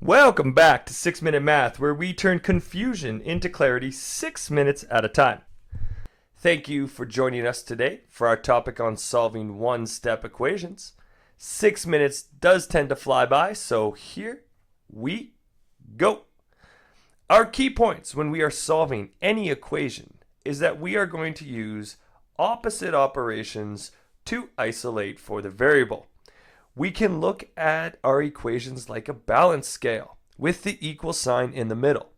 Welcome back to 6-Minute Math, where we turn confusion into clarity 6 minutes at a time. Thank you for joining us today for our topic on solving one-step equations. 6 minutes does tend to fly by, so here we go. Our key points when we are solving any equation is that we are going to use opposite operations to isolate for the variable. We can look at our equations like a balance scale with the equal sign in the middle.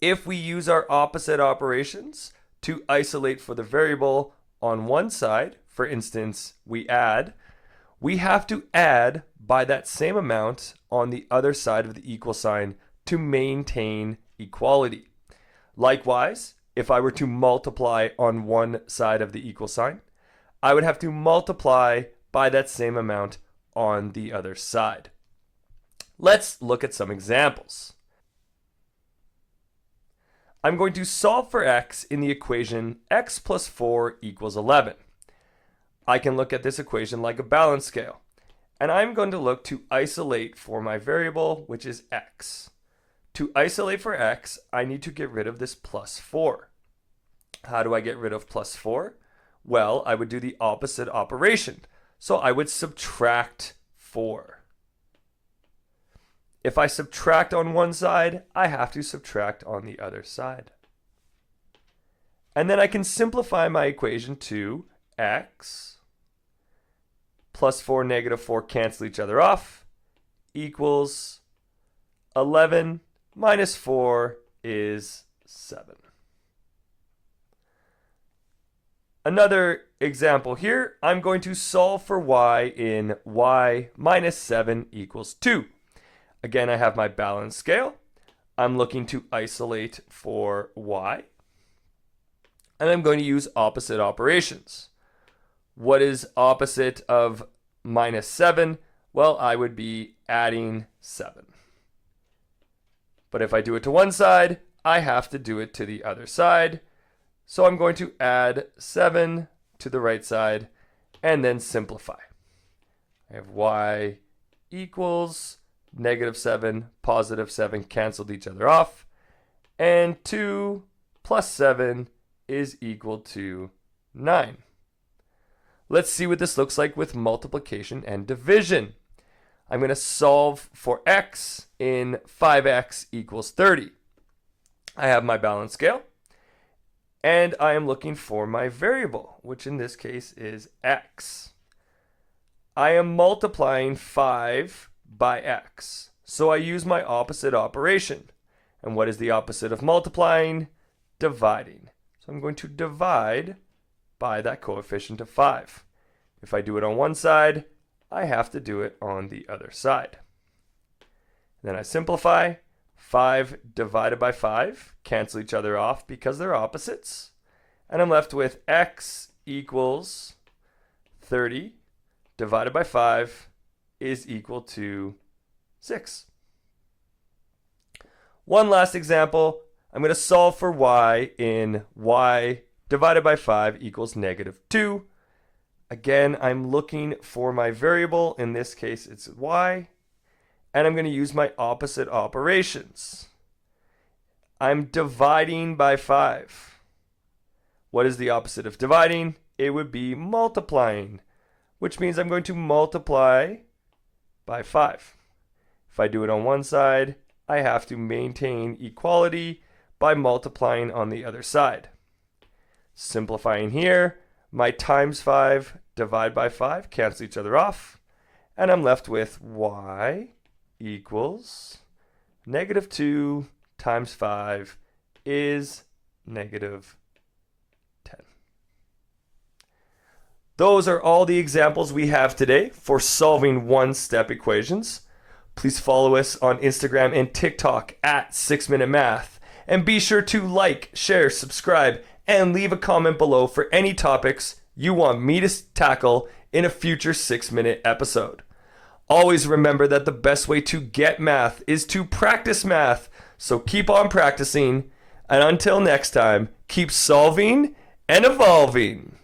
If we use our opposite operations to isolate for the variable on one side, for instance, we have to add by that same amount on the other side of the equal sign to maintain equality. Likewise, if I were to multiply on one side of the equal sign, I would have to multiply by that same amount on the other side. Let's look at some examples. I'm going to solve for x in the equation x plus 4 equals 11. I can look at this equation like a balance scale, and I'm going to look to isolate for my variable, which is x. To isolate for x, I need to get rid of this plus 4. How do I get rid of plus 4? Well, I would do the opposite operation. So I would subtract 4. If I subtract on one side, I have to subtract on the other side. And then I can simplify my equation to x plus 4, negative 4 cancel each other off, equals 11 minus 4 is 7. Another example here, I'm going to solve for y in y minus 7 equals 2. Again, I have my balance scale. I'm looking to isolate for y. And I'm going to use opposite operations. What is opposite of minus 7? Well, I would be adding 7. But if I do it to one side, I have to do it to the other side. So I'm going to add 7 to the right side and then simplify. I have y equals negative 7, positive 7 canceled each other off, and 2 plus 7 is equal to 9. Let's see what this looks like with multiplication and division. I'm going to solve for x in 5x equals 30. I have my balance scale. And I am looking for my variable, which in this case is x. I am multiplying 5 by x, so I use my opposite operation. And what is the opposite of multiplying? Dividing. So I'm going to divide by that coefficient of 5. If I do it on one side, I have to do it on the other side. Then I simplify. 5 divided by 5 cancel each other off because they're opposites. And I'm left with x equals 30 divided by 5 is equal to 6. One last example. I'm going to solve for y in y divided by 5 equals negative 2. Again, I'm looking for my variable. In this case, it's y. And I'm going to use my opposite operations. I'm dividing by 5. What is the opposite of dividing? It would be multiplying, which means I'm going to multiply by 5. If I do it on one side, I have to maintain equality by multiplying on the other side. Simplifying here, my times 5 divide by 5 cancel each other off, and I'm left with y equals negative 2 times 5 is negative 10. Those are all the examples we have today for solving one-step equations. Please follow us on Instagram and TikTok at 6Minute Math. And be sure to like, share, subscribe, and leave a comment below for any topics you want me to tackle in a future 6-minute episode. Always remember that the best way to get math is to practice math. So keep on practicing, and until next time, keep solving and evolving.